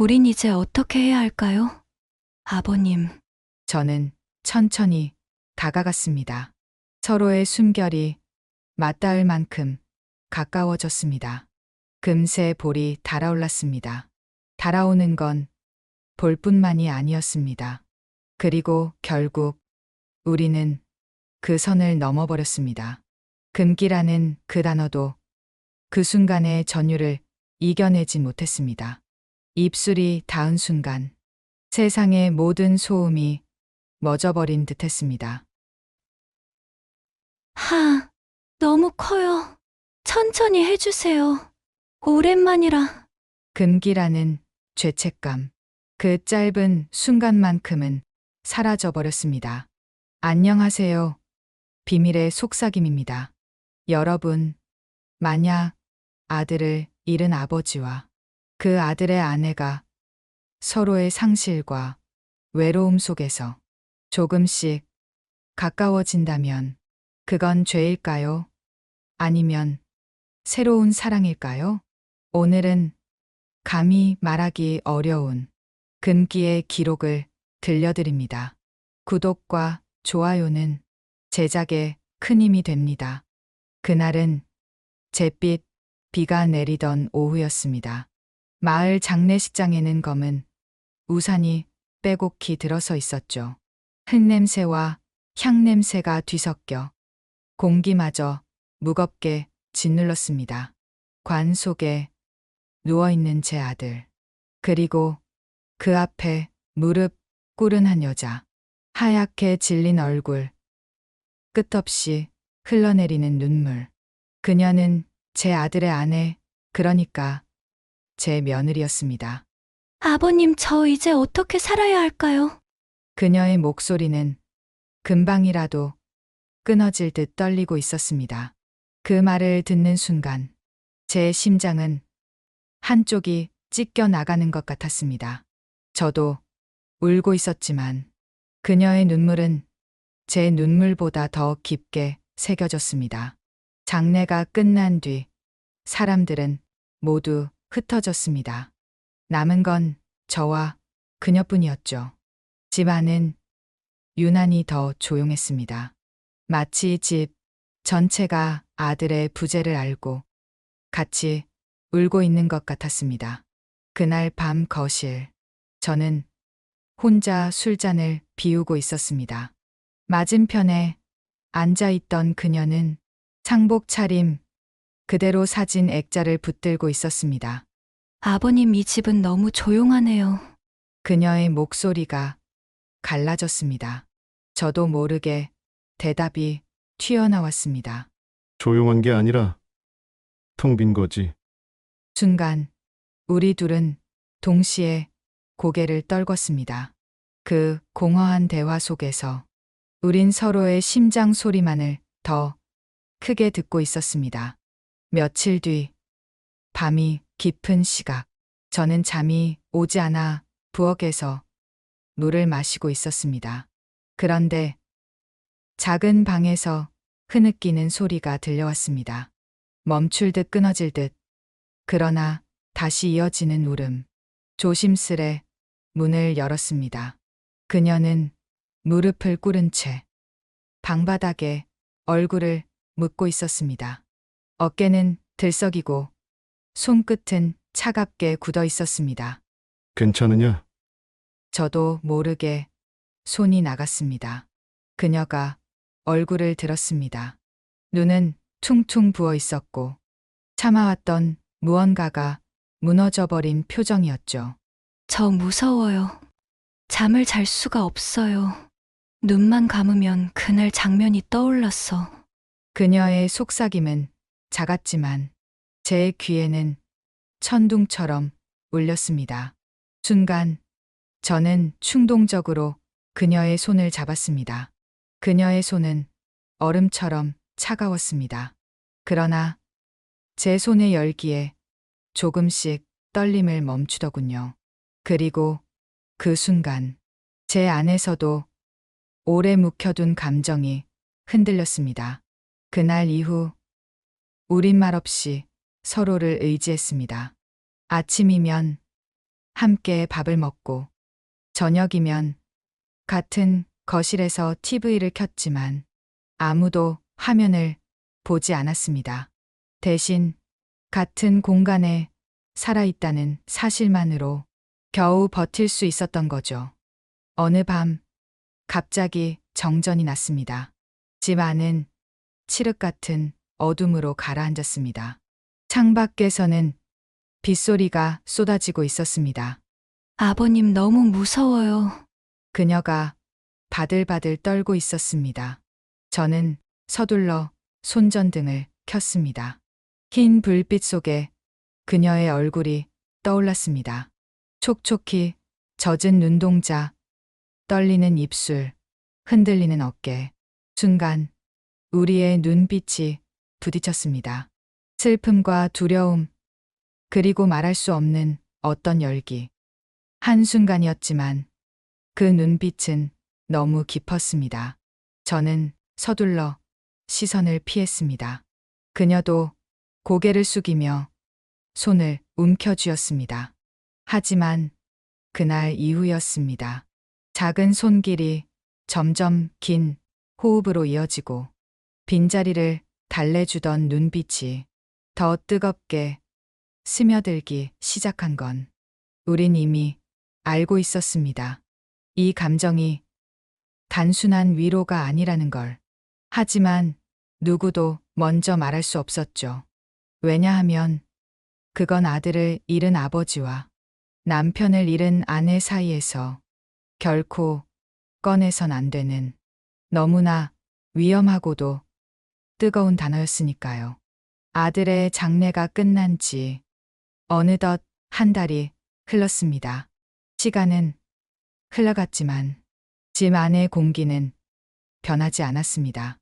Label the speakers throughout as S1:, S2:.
S1: 우린 이제 어떻게 해야 할까요? 아버님,
S2: 저는 천천히 다가갔습니다. 서로의 숨결이 맞닿을 만큼 가까워졌습니다. 금세 볼이 달아올랐습니다. 달아오는 건 볼뿐만이 아니었습니다. 그리고 결국 우리는 그 선을 넘어버렸습니다. 금기라는 그 단어도 그 순간의 전율을 이겨내지 못했습니다. 입술이 닿은 순간 세상의 모든 소음이 멎어버린 듯 했습니다.
S1: 너무 커요. 천천히 해주세요. 오랜만이라.
S2: 금기라는 죄책감, 그 짧은 순간만큼은 사라져버렸습니다. 안녕하세요. 비밀의 속삭임입니다. 여러분, 만약 아들을 잃은 아버지와 그 아들의 아내가 서로의 상실과 외로움 속에서 조금씩 가까워진다면 그건 죄일까요? 아니면 새로운 사랑일까요? 오늘은 감히 말하기 어려운 금기의 기록을 들려드립니다. 구독과 좋아요는 제작에 큰 힘이 됩니다. 그날은 잿빛 비가 내리던 오후였습니다. 마을 장례식장에는 검은 우산이 빼곡히 들어서 있었죠. 흙냄새와 향냄새가 뒤섞여 공기마저 무겁게 짓눌렀습니다. 관 속에 누워있는 제 아들, 그리고 그 앞에 무릎 꿇은 한 여자, 하얗게 질린 얼굴, 끝없이 흘러내리는 눈물. 그녀는 제 아들의 아내, 그러니까 제 며느리였습니다.
S1: 아버님, 저 이제 어떻게 살아야 할까요?
S2: 그녀의 목소리는 금방이라도 끊어질 듯 떨리고 있었습니다. 그 말을 듣는 순간 제 심장은 한쪽이 찢겨 나가는 것 같았습니다. 저도 울고 있었지만 그녀의 눈물은 제 눈물보다 더 깊게 새겨졌습니다. 장례가 끝난 뒤 사람들은 모두 흩어졌습니다. 남은 건 저와 그녀뿐이었죠. 집 안은 유난히 더 조용했습니다. 마치 집 전체가 아들의 부재를 알고 같이 울고 있는 것 같았습니다. 그날 밤 거실, 저는 혼자 술잔을 비우고 있었습니다. 맞은편에 앉아있던 그녀는 상복 차림 그대로 사진 액자를 붙들고 있었습니다.
S1: 아버님, 이 집은 너무 조용하네요.
S2: 그녀의 목소리가 갈라졌습니다. 저도 모르게 대답이 튀어나왔습니다.
S3: 조용한 게 아니라 텅 빈 거지.
S2: 순간 우리 둘은 동시에 고개를 떨궜습니다. 그 공허한 대화 속에서 우린 서로의 심장 소리만을 더 크게 듣고 있었습니다. 며칠 뒤 밤이 깊은 시각, 저는 잠이 오지 않아 부엌에서 물을 마시고 있었습니다. 그런데 작은 방에서 흐느끼는 소리가 들려왔습니다. 멈출 듯 끊어질 듯, 그러나 다시 이어지는 울음. 조심스레 문을 열었습니다. 그녀는 무릎을 꿇은 채 방바닥에 얼굴을 묻고 있었습니다. 어깨는 들썩이고 손끝은 차갑게 굳어 있었습니다.
S3: 괜찮으냐?
S2: 저도 모르게 손이 나갔습니다. 그녀가 얼굴을 들었습니다. 눈은 퉁퉁 부어 있었고 참아왔던 무언가가 무너져버린 표정이었죠.
S1: 저 무서워요. 잠을 잘 수가 없어요. 눈만 감으면 그날 장면이 떠올랐어.
S2: 그녀의 속삭임은 작았지만 제 귀에는 천둥처럼 울렸습니다. 순간 저는 충동적으로 그녀의 손을 잡았습니다. 그녀의 손은 얼음처럼 차가웠습니다. 그러나 제 손의 열기에 조금씩 떨림을 멈추더군요. 그리고 그 순간 제 안에서도 오래 묵혀둔 감정이 흔들렸습니다. 그날 이후 우린 말없이 서로를 의지했습니다. 아침이면 함께 밥을 먹고 저녁이면 같은 거실에서 TV를 켰지만 아무도 화면을 보지 않았습니다. 대신 같은 공간에 살아있다는 사실만으로 겨우 버틸 수 있었던 거죠. 어느 밤 갑자기 정전이 났습니다. 집 안은 칠흑 같은 어둠으로 가라앉았습니다. 창밖에서는 빗소리가 쏟아지고 있었습니다.
S1: 아버님 너무 무서워요.
S2: 그녀가 바들바들 떨고 있었습니다. 저는 서둘러 손전등을 켰습니다. 흰 불빛 속에 그녀의 얼굴이 떠올랐습니다. 촉촉히 젖은 눈동자, 떨리는 입술, 흔들리는 어깨. 순간 우리의 눈빛이 부딪혔습니다. 슬픔과 두려움, 그리고 말할 수 없는 어떤 열기. 한순간이었지만 그 눈빛은 너무 깊었습니다. 저는 서둘러 시선을 피했습니다. 그녀도 고개를 숙이며 손을 움켜쥐었습니다. 하지만 그날 이후였습니다. 작은 손길이 점점 긴 호흡으로 이어지고 빈자리를 달래주던 눈빛이 더 뜨겁게 스며들기 시작한 건 우린 이미 알고 있었습니다. 이 감정이 단순한 위로가 아니라는 걸. 하지만 누구도 먼저 말할 수 없었죠. 왜냐하면 그건 아들을 잃은 아버지와 남편을 잃은 아내 사이에서 결코 꺼내선 안 되는 너무나 위험하고도 뜨거운 단어였으니까요. 아들의 장례가 끝난 지 어느덧 한 달이 흘렀습니다. 시간은 흘러갔지만 집 안의 공기는 변하지 않았습니다.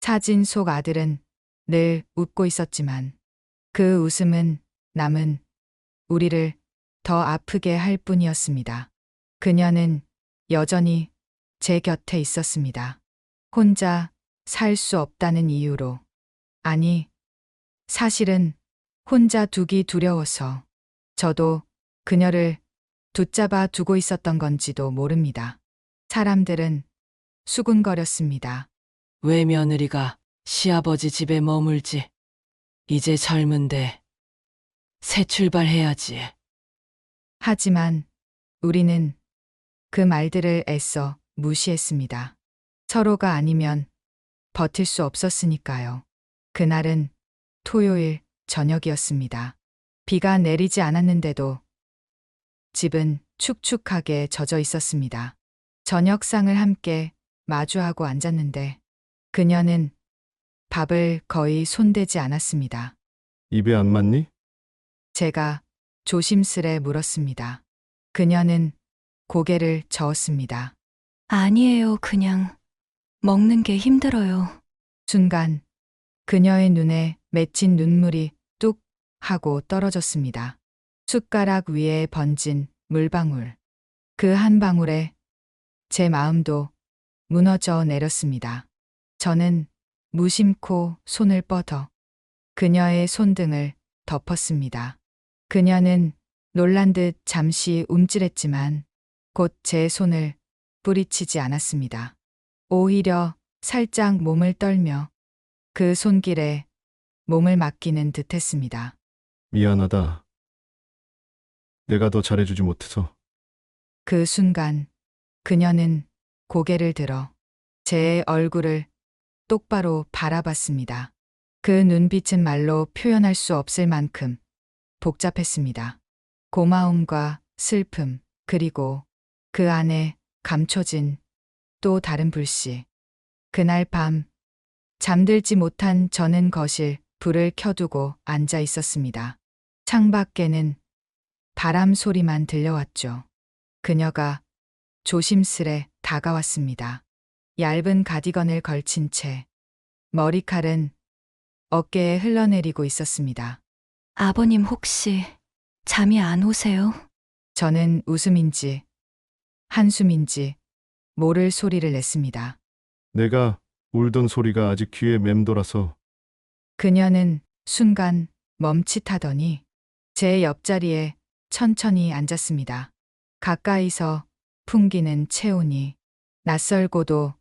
S2: 사진 속 아들은 늘 웃고 있었지만 그 웃음은 남은 우리를 더 아프게 할 뿐이었습니다. 그녀는 여전히 제 곁에 있었습니다. 혼자 살 수 없다는 이유로. 아니, 사실은 혼자 두기 두려워서 저도 그녀를 붙잡아 두고 있었던 건지도 모릅니다. 사람들은 수군거렸습니다.
S4: 왜 며느리가 시아버지 집에 머물지? 이제 젊은데 새 출발해야지.
S2: 하지만 우리는 그 말들을 애써 무시했습니다. 서로가 아니면 버틸 수 없었으니까요. 그날은 토요일 저녁이었습니다. 비가 내리지 않았는데도 집은 축축하게 젖어 있었습니다. 저녁상을 함께 마주하고 앉았는데 그녀는 밥을 거의 손대지 않았습니다.
S3: 입에 안 맞니?
S2: 제가 조심스레 물었습니다. 그녀는 고개를 저었습니다.
S1: 아니에요, 그냥. 먹는 게 힘들어요.
S2: 순간 그녀의 눈에 맺힌 눈물이 뚝 하고 떨어졌습니다. 숟가락 위에 번진 물방울. 그 한 방울에 제 마음도 무너져 내렸습니다. 저는 무심코 손을 뻗어 그녀의 손등을 덮었습니다. 그녀는 놀란 듯 잠시 움찔했지만 곧 제 손을 뿌리치지 않았습니다. 오히려 살짝 몸을 떨며 그 손길에 몸을 맡기는 듯했습니다.
S3: 미안하다. 내가 더 잘해주지 못해서.
S2: 그 순간 그녀는 고개를 들어 제 얼굴을 똑바로 바라봤습니다. 그 눈빛은 말로 표현할 수 없을 만큼 복잡했습니다. 고마움과 슬픔, 그리고 그 안에 감춰진 또 다른 불씨. 그날 밤 잠들지 못한 저는 거실 불을 켜두고 앉아 있었습니다. 창밖에는 바람 소리만 들려왔죠. 그녀가 조심스레 다가왔습니다. 얇은 가디건을 걸친 채 머리칼은 어깨에 흘러내리고 있었습니다.
S1: 아버님 혹시 잠이 안 오세요?
S2: 저는 웃음인지 한숨인지 모를 소리를 냈습니다.
S3: 내가 울던 소리가 아직 귀에 맴돌아서.
S2: 그녀는 순간 멈칫하더니 제 옆자리에 천천히 앉았습니다. 가까이서 풍기는 체온이 낯설고도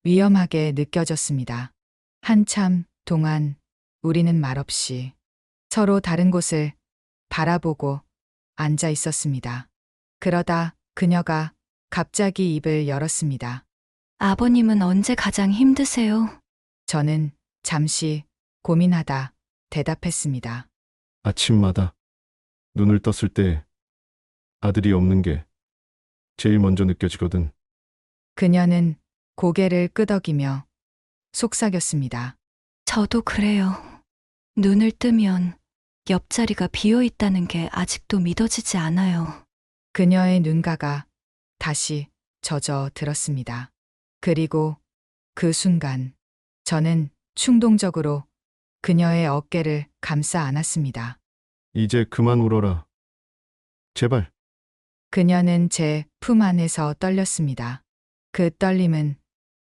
S2: 위험하게 느껴졌습니다. 한참 동안 우리는 말없이 서로 다른 곳을 바라보고 앉아 있었습니다. 그러다 그녀가 갑자기 입을 열었습니다.
S1: 아버님은 언제 가장 힘드세요?
S2: 저는 잠시 고민하다 대답했습니다.
S3: 아침마다 눈을 떴을 때 아들이 없는 게 제일 먼저 느껴지거든.
S2: 그녀는 고개를 끄덕이며 속삭였습니다.
S1: 저도 그래요. 눈을 뜨면 옆자리가 비어 있다는 게 아직도 믿어지지 않아요.
S2: 그녀의 눈가가 다시 젖어 들었습니다. 그리고 그 순간 저는 충동적으로 그녀의 어깨를 감싸 안았습니다.
S3: 이제 그만 울어라. 제발.
S2: 그녀는 제 품 안에서 떨렸습니다. 그 떨림은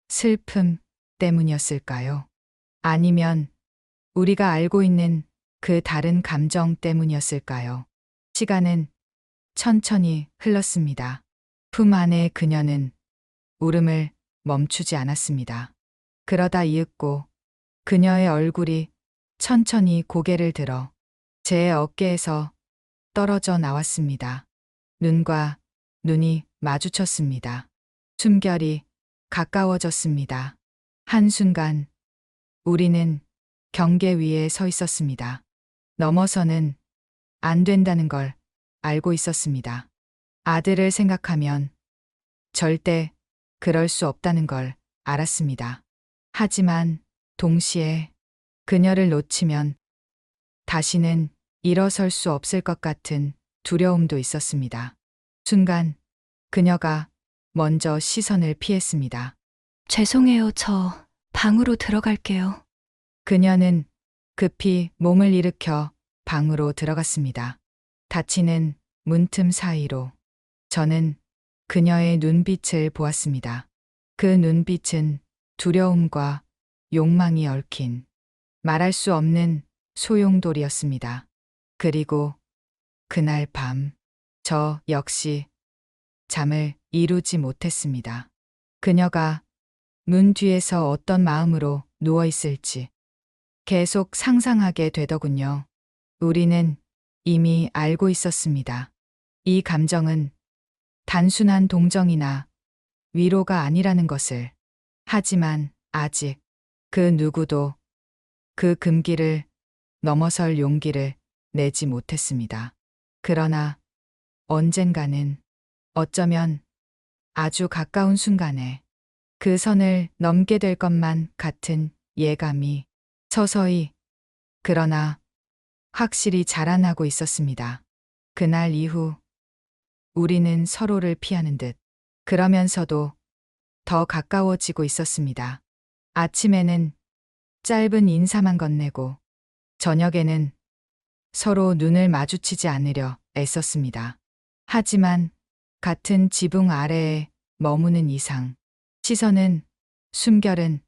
S2: 슬픔 때문이었을까요? 아니면 우리가 알고 있는 그 다른 감정 때문이었을까요? 시간은 천천히 흘렀습니다. 품 안에 그녀는 울음을 멈추지 않았습니다. 그러다 이윽고 그녀의 얼굴이 천천히 고개를 들어 제 어깨에서 떨어져 나왔습니다. 눈과 눈이 마주쳤습니다. 숨결이 가까워졌습니다. 한순간 우리는 경계 위에 서 있었습니다. 넘어서는 안 된다는 걸 알고 있었습니다. 아들을 생각하면 절대 그럴 수 없다는 걸 알았습니다. 하지만 동시에 그녀를 놓치면 다시는 일어설 수 없을 것 같은 두려움도 있었습니다. 순간 그녀가 먼저 시선을 피했습니다.
S1: 죄송해요. 저 방으로 들어갈게요.
S2: 그녀는 급히 몸을 일으켜 방으로 들어갔습니다. 닫히는 문틈 사이로 저는 그녀의 눈빛을 보았습니다. 그 눈빛은 두려움과 욕망이 얽힌 말할 수 없는 소용돌이였습니다. 그리고 그날 밤, 저 역시 잠을 이루지 못했습니다. 그녀가 문 뒤에서 어떤 마음으로 누워 있을지 계속 상상하게 되더군요. 우리는 이미 알고 있었습니다. 이 감정은 단순한 동정이나 위로가 아니라는 것을. 하지만 아직 그 누구도 그 금기를 넘어설 용기를 내지 못했습니다. 그러나 언젠가는, 어쩌면 아주 가까운 순간에 그 선을 넘게 될 것만 같은 예감이 서서히, 그러나 확실히 자라나고 있었습니다. 그날 이후 우리는 서로를 피하는 듯 그러면서도 더 가까워지고 있었습니다. 아침에는 짧은 인사만 건네고 저녁에는 서로 눈을 마주치지 않으려 애썼습니다. 하지만 같은 지붕 아래에 머무는 이상 시선은, 숨결은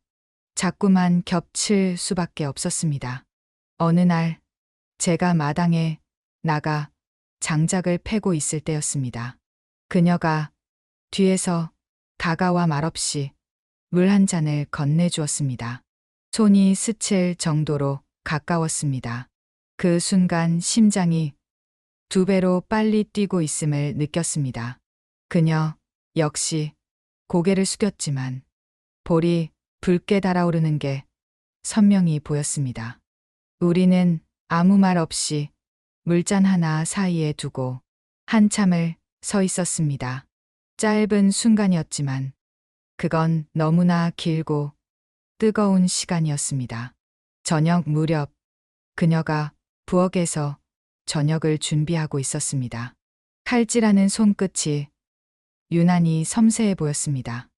S2: 자꾸만 겹칠 수밖에 없었습니다. 어느 날 제가 마당에 나가 장작을 패고 있을 때였습니다. 그녀가 뒤에서 다가와 말없이 물 한 잔을 건네주었습니다. 손이 스칠 정도로 가까웠습니다. 그 순간 심장이 2배로 빨리 뛰고 있음을 느꼈습니다. 그녀 역시 고개를 숙였지만 볼이 붉게 달아오르는 게 선명히 보였습니다. 우리는 아무 말 없이 물잔 하나 사이에 두고 한참을 서 있었습니다. 짧은 순간이었지만 그건 너무나 길고 뜨거운 시간이었습니다. 저녁 무렵 그녀가 부엌에서 저녁을 준비하고 있었습니다. 칼질하는 손끝이 유난히 섬세해 보였습니다.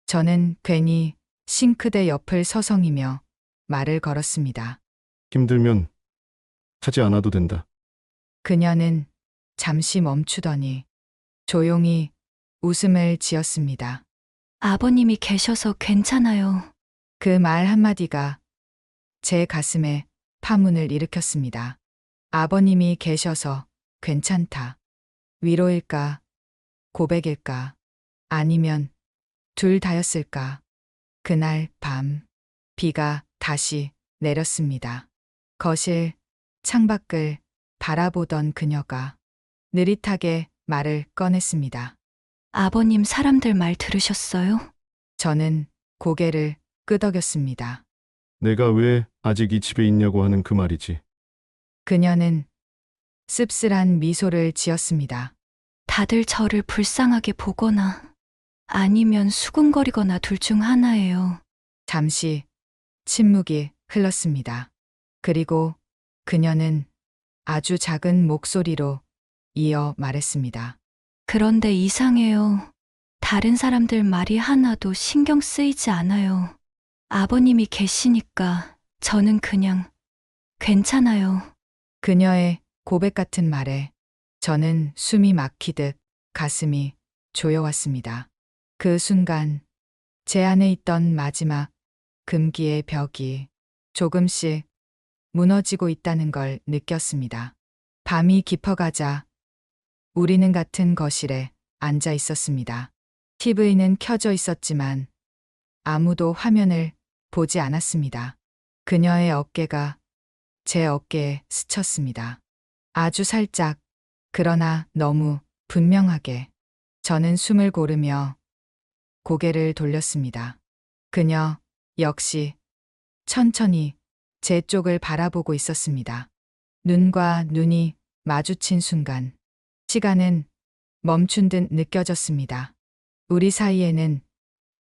S2: 저는 괜히 싱크대 옆을 서성이며 말을 걸었습니다.
S3: 힘들면 하지 않아도 된다.
S2: 그녀는 잠시 멈추더니 조용히 웃음을 지었습니다.
S1: 아버님이 계셔서 괜찮아요.
S2: 그 말 한마디가 제 가슴에 파문을 일으켰습니다. 아버님이 계셔서 괜찮다. 위로일까? 고백일까? 아니면 둘 다였을까? 그날 밤, 비가 다시 내렸습니다. 거실 창밖을 바라보던 그녀가 느릿하게 말을 꺼냈습니다.
S1: 아버님 사람들 말 들으셨어요?
S2: 저는 고개를 끄덕였습니다.
S3: 내가 왜 아직 이 집에 있냐고 하는 그 말이지.
S2: 그녀는 씁쓸한 미소를 지었습니다.
S1: 다들 저를 불쌍하게 보거나 아니면 수군거리거나 둘 중 하나예요.
S2: 잠시 침묵이 흘렀습니다. 그리고 그녀는 아주 작은 목소리로 이어 말했습니다.
S1: 그런데 이상해요. 다른 사람들 말이 하나도 신경 쓰이지 않아요. 아버님이 계시니까 저는 그냥 괜찮아요.
S2: 그녀의 고백 같은 말에 저는 숨이 막히듯 가슴이 조여왔습니다. 그 순간 제 안에 있던 마지막 금기의 벽이 조금씩 무너지고 있다는 걸 느꼈습니다. 밤이 깊어가자 우리는 같은 거실에 앉아 있었습니다. TV는 켜져 있었지만 아무도 화면을 보지 않았습니다. 그녀의 어깨가 제 어깨에 스쳤습니다. 아주 살짝, 그러나 너무 분명하게. 저는 숨을 고르며 고개를 돌렸습니다. 그녀 역시 천천히 제 쪽을 바라보고 있었습니다. 눈과 눈이 마주친 순간 시간은 멈춘 듯 느껴졌습니다. 우리 사이에는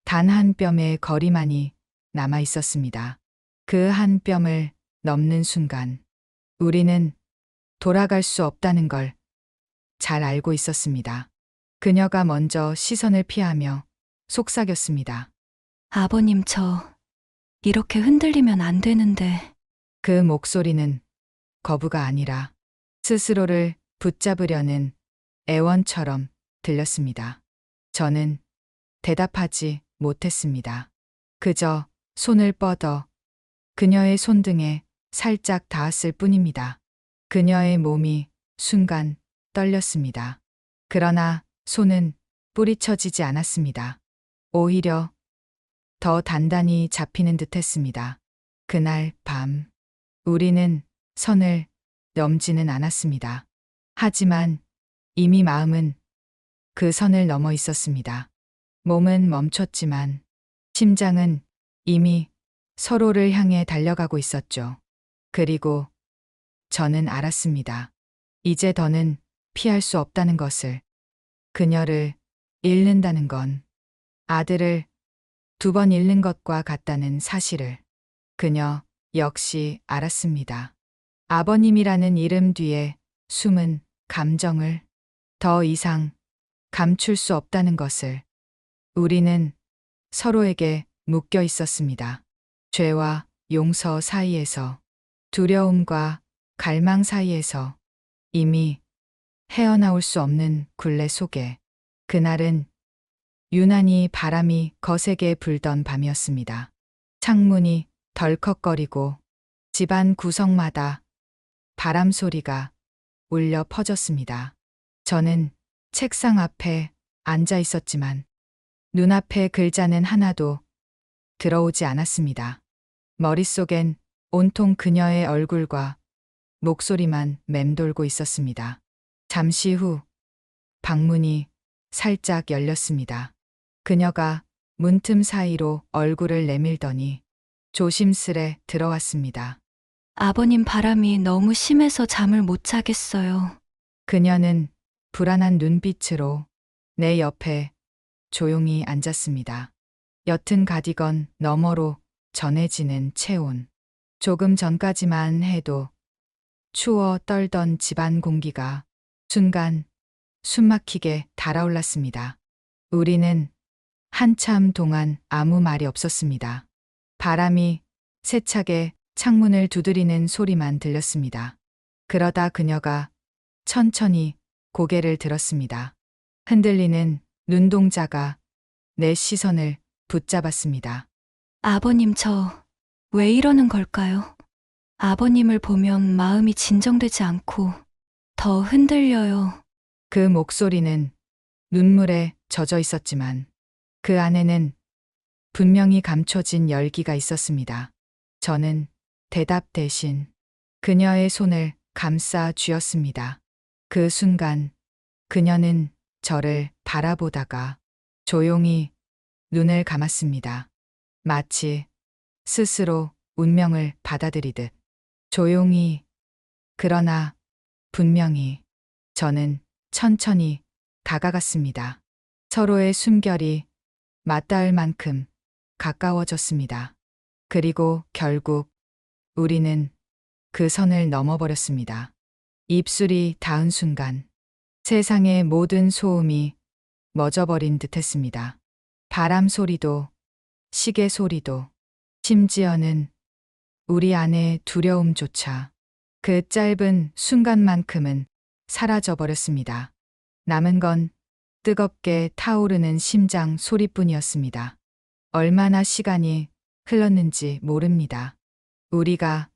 S2: 단 한 뼘의 거리만이 남아 있었습니다. 그 한 뼘을 넘는 순간 우리는 돌아갈 수 없다는 걸 잘 알고 있었습니다. 그녀가 먼저 시선을 피하며 속삭였습니다.
S1: 아버님 저 이렇게 흔들리면 안 되는데.
S2: 그 목소리는 거부가 아니라 스스로를 붙잡으려는 애원처럼 들렸습니다. 저는 대답하지 못했습니다. 그저 손을 뻗어 그녀의 손등에 살짝 닿았을 뿐입니다. 그녀의 몸이 순간 떨렸습니다. 그러나 손은 뿌리쳐지지 않았습니다. 오히려 더 단단히 잡히는 듯 했습니다. 그날 밤, 우리는 선을 넘지는 않았습니다. 하지만 이미 마음은 그 선을 넘어 있었습니다. 몸은 멈췄지만 심장은 이미 서로를 향해 달려가고 있었죠. 그리고 저는 알았습니다. 이제 더는 피할 수 없다는 것을. 그녀를 잃는다는 건 아들을 2번 잃는 것과 같다는 사실을. 그녀 역시 알았습니다. 아버님이라는 이름 뒤에 숨은 감정을 더 이상 감출 수 없다는 것을. 우리는 서로에게 묶여 있었습니다. 죄와 용서 사이에서, 두려움과 갈망 사이에서, 이미 헤어나올 수 없는 굴레 속에. 그날은 유난히 바람이 거세게 불던 밤이었습니다. 창문이 덜컥거리고 집안 구석마다 바람 소리가 울려 퍼졌습니다. 저는 책상 앞에 앉아 있었지만 눈앞에 글자는 하나도 들어오지 않았습니다. 머릿속엔 온통 그녀의 얼굴과 목소리만 맴돌고 있었습니다. 잠시 후 방문이 살짝 열렸습니다. 그녀가 문틈 사이로 얼굴을 내밀더니 조심스레 들어왔습니다.
S1: 아버님 바람이 너무 심해서 잠을 못 자겠어요.
S2: 그녀는 불안한 눈빛으로 내 옆에 조용히 앉았습니다. 옅은 가디건 너머로 전해지는 체온. 조금 전까지만 해도 추워 떨던 집안 공기가 순간 숨막히게 달아올랐습니다. 우리는 한참 동안 아무 말이 없었습니다. 바람이 세차게 창문을 두드리는 소리만 들렸습니다. 그러다 그녀가 천천히 고개를 들었습니다. 흔들리는 눈동자가 내 시선을 붙잡았습니다.
S1: 아버님 저 왜 이러는 걸까요? 아버님을 보면 마음이 진정되지 않고 더 흔들려요.
S2: 그 목소리는 눈물에 젖어 있었지만 그 안에는 분명히 감춰진 열기가 있었습니다. 저는 대답 대신 그녀의 손을 감싸 쥐었습니다. 그 순간 그녀는 저를 바라보다가 조용히 눈을 감았습니다. 마치 스스로 운명을 받아들이듯 조용히 그러나 분명히 저는 천천히 다가갔습니다. 서로의 숨결이 맞닿을 만큼 가까워졌습니다. 그리고 결국 우리는 그 선을 넘어버렸습니다. 입술이 닿은 순간 세상의 모든 소음이 멎어버린 듯 했습니다. 바람 소리도, 시계 소리도, 심지어는 우리 안의 두려움조차 그 짧은 순간만큼은 사라져버렸습니다. 남은 건 뜨겁게 타오르는 심장 소리뿐이었습니다. 얼마나 시간이 흘렀는지 모릅니다. 우리가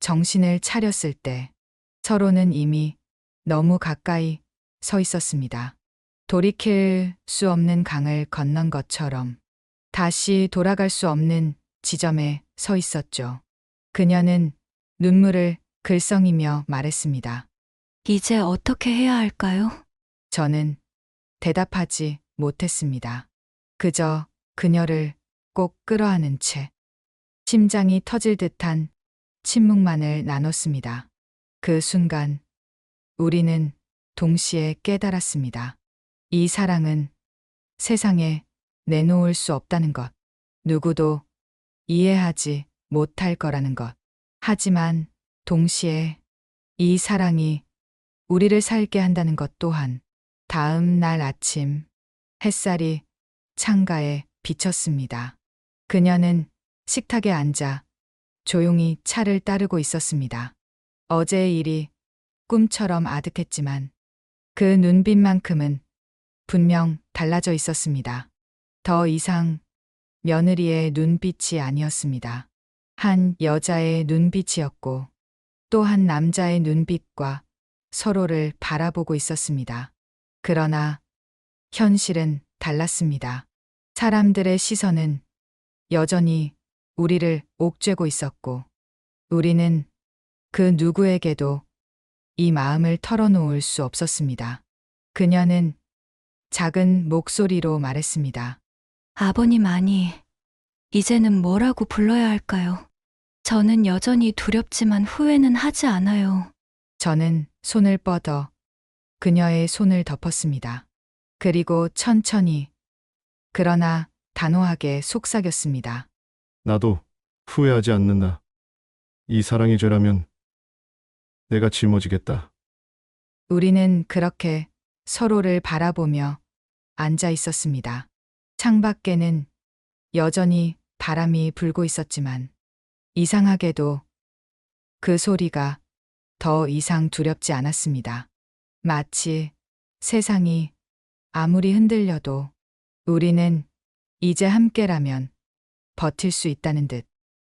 S2: 정신을 차렸을 때 서로는 이미 너무 가까이 서 있었습니다. 돌이킬 수 없는 강을 건넌 것처럼 다시 돌아갈 수 없는 지점에 서 있었죠. 그녀는 눈물을 글썽이며 말했습니다.
S1: 이제 어떻게 해야 할까요?
S2: 저는 대답하지 못했습니다. 그저 그녀를 꼭 끌어안은 채 심장이 터질 듯한 침묵만을 나눴습니다. 그 순간 우리는 동시에 깨달았습니다. 이 사랑은 세상에 내놓을 수 없다는 것, 누구도 이해하지 못할 거라는 것. 하지만 동시에 이 사랑이 우리를 살게 한다는 것 또한. 다음 날 아침 햇살이 창가에 비쳤습니다. 그녀는 식탁에 앉아 조용히 차를 따르고 있었습니다. 어제의 일이 꿈처럼 아득했지만 그 눈빛만큼은 분명 달라져 있었습니다. 더 이상 며느리의 눈빛이 아니었습니다. 한 여자의 눈빛이었고 또 한 남자의 눈빛과 서로를 바라보고 있었습니다. 그러나 현실은 달랐습니다. 사람들의 시선은 여전히 우리를 옥죄고 있었고 우리는 그 누구에게도 이 마음을 털어놓을 수 없었습니다. 그녀는 작은 목소리로 말했습니다.
S1: 아버님 아니, 이제는 뭐라고 불러야 할까요? 저는 여전히 두렵지만 후회는 하지 않아요.
S2: 저는 손을 뻗어 그녀의 손을 덮었습니다. 그리고 천천히 그러나 단호하게 속삭였습니다.
S3: 나도 후회하지 않는다. 이 사랑이 죄라면 내가 짊어지겠다.
S2: 우리는 그렇게 서로를 바라보며 앉아 있었습니다. 창밖에는 여전히 바람이 불고 있었지만 이상하게도 그 소리가 더 이상 두렵지 않았습니다. 마치 세상이 아무리 흔들려도 우리는 이제 함께라면 버틸 수 있다는 듯.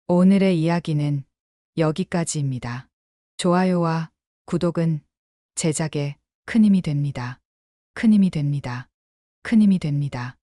S2: 오늘의 이야기는 여기까지입니다. 좋아요와 구독은 제작에 큰 힘이 됩니다. 큰 힘이 됩니다. 큰 힘이 됩니다.